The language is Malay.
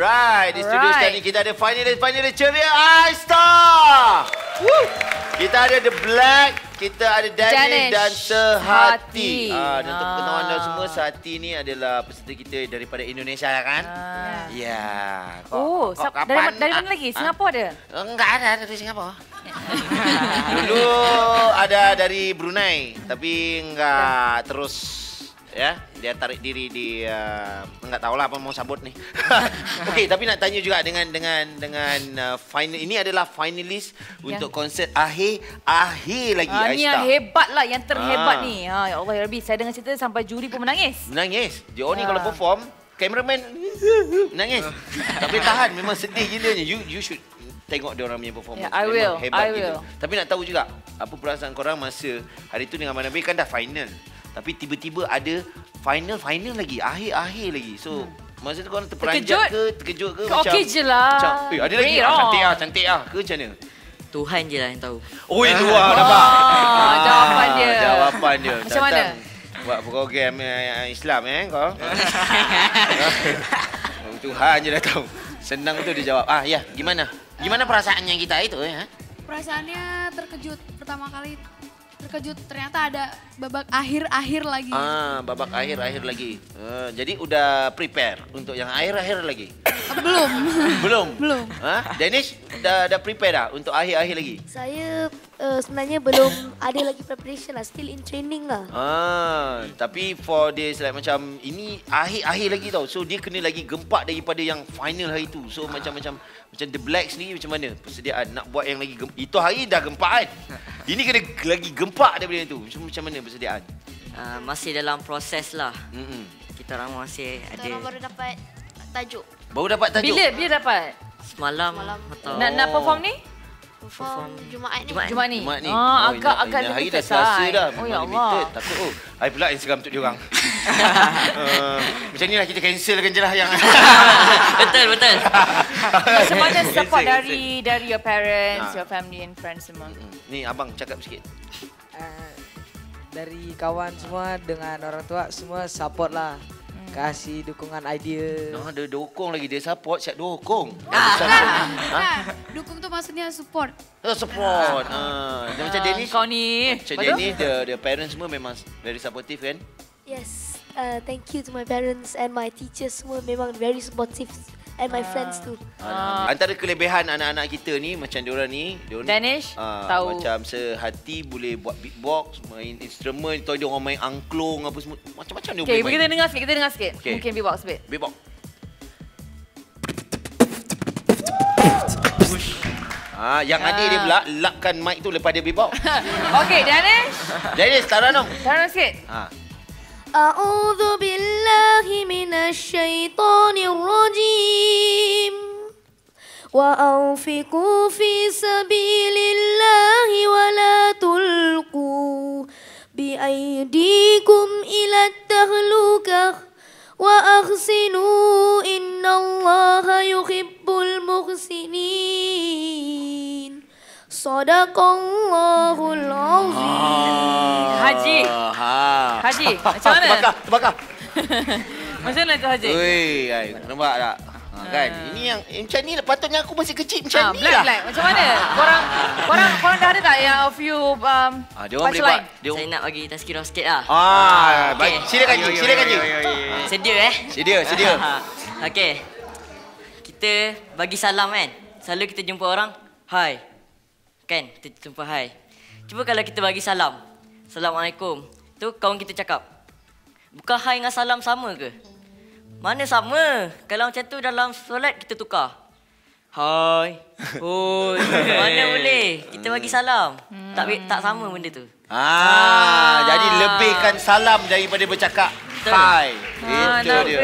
Alright, di studio sekarang ni kita ada finalis ceria Aistar. Kita ada The Black, kita ada Danish dan Sehati. Dan untuk pengetahuan anda semua, Sehati ni adalah peserta kita daripada Indonesia kan? Ya. Dari mana lagi? Singapura ada? Enggak ada dari Singapura. Dulu ada dari Brunei, tapi enggak terus. Ya, dia tarik diri di enggak tahulah apa mau sabut ni. Okey, tapi nak tanya juga dengan final ini adalah finalis untuk konsert akhir lagi Aistar. Ni yang hebat lah, yang terhebat ni. Ya Allah ya Rabbi, saya dengar cerita sampai juri pun menangis. Menangis. Dia ni kalau perform, cameraman menangis. Tak boleh tahan, memang sedih gilanya. You should tengok dia orang punya performance. I will. Tapi nak tahu juga apa perasaan korang masa hari tu dengan Abang Nabil kan dah final. Tapi tiba-tiba ada final lagi, akhir lagi. So, masa tu korang terperanjat terkejut ke macam okey je lah. Macam, ada lagi cantik ke macam mana? Tuhan je lah yang tahu. Oh, itu nampak. Jawapan dia. Macam mana? Buat program Islam kau. Tuhan je dah tahu. Senang tu dia jawab. Ya, gimana? Gimana perasaannya kita itu Perasaannya terkejut pertama kali. Terkejut ternyata ada babak akhir lagi. Babak akhir lagi. Jadi udah prepare untuk yang akhir lagi? Belum. Danish dah prepare dah untuk akhir lagi? Saya sebenarnya belum ada lagi preparation lah, still in training lah. Tapi for this like macam ini akhir lagi tau. So dia kena lagi gempak daripada yang final hari tu. So macam The Blacks ni macam mana persediaan nak buat yang lagi itu hari dah gempak kan? Ini kena lagi gempak daripada itu. Macam mana persediaan? Masih dalam proses lah. Kita orang masih ada. Kita orang baru dapat tajuk. Baru dapat tajuk? Bila dapat? Semalam. Atau Nak perform ni? Perform Jumaat ni. Jumaat ni. Agak hari dah limited Selasa dah. Oh ya Allah. Allah. Takut I pula Instagram untuk diorang. Macam ni lah kita cancelkan je lah yang. Betul. Macam mana support dari your parents, your family and friends semua? Ni abang cakap sikit. Dari kawan semua dengan orang tua semua support lah. Kasih dukungan idea. Dia dukung lagi, dia support, siap dukung. Dukung tu maksudnya support. Support. Dia macam Danish. Kau ni. Macam Danish, the parents semua memang very supportive kan? Yes. Thank you to my parents and my teachers semua memang very supportive. And my friends too. Antara kelebihan anak-anak kita ni macam diorang ni Danish tahu macam Sehati boleh buat beatbox, main instrumen, tahu dia orang main angklung apa semua. Macam-macam dia boleh main. Kita dengar sikit. Mungkin beatbox a bit. Beatbox. Yang adik dia pula lapkan mic tu lepas dia beatbox. Okey, Danish, taruh dong. Taruh sikit. A'udzu billahi minasyaitonir rajim. Wa anfiqu fi sabilillahi wa la tulqu bi aydikum ila tahlukah wa ahsinu innallaha yuhibbul muhsinin. Sadaqallahul azim. Haji, macam mana? Terbakar. Macam mana tu Haji? Nampak tak? Kan? Ini yang macam ni patutnya aku masih kecil macam ni lah. Black. Macam mana? Korang dah ada tak yang a few dia orang boleh buat. Saya nak bagi tazkirah sikit lah. Baik. Silakan je. Sedia? Sedia. Okey. Kita bagi salam kan. Selalu kita jumpa orang, hai. Kan? Kita jumpa hai. Cuba kalau kita bagi salam. Assalamualaikum. Tu kawan kita cakap. Bukan hai dengan salam sama ke? Mana sama? Kalau macam tu dalam solat kita tukar. Hai. Hoi. Mana boleh? Kita bagi salam. Tak sama benda tu. Jadi lebihkan salam daripada bercakap hai. Itu dia.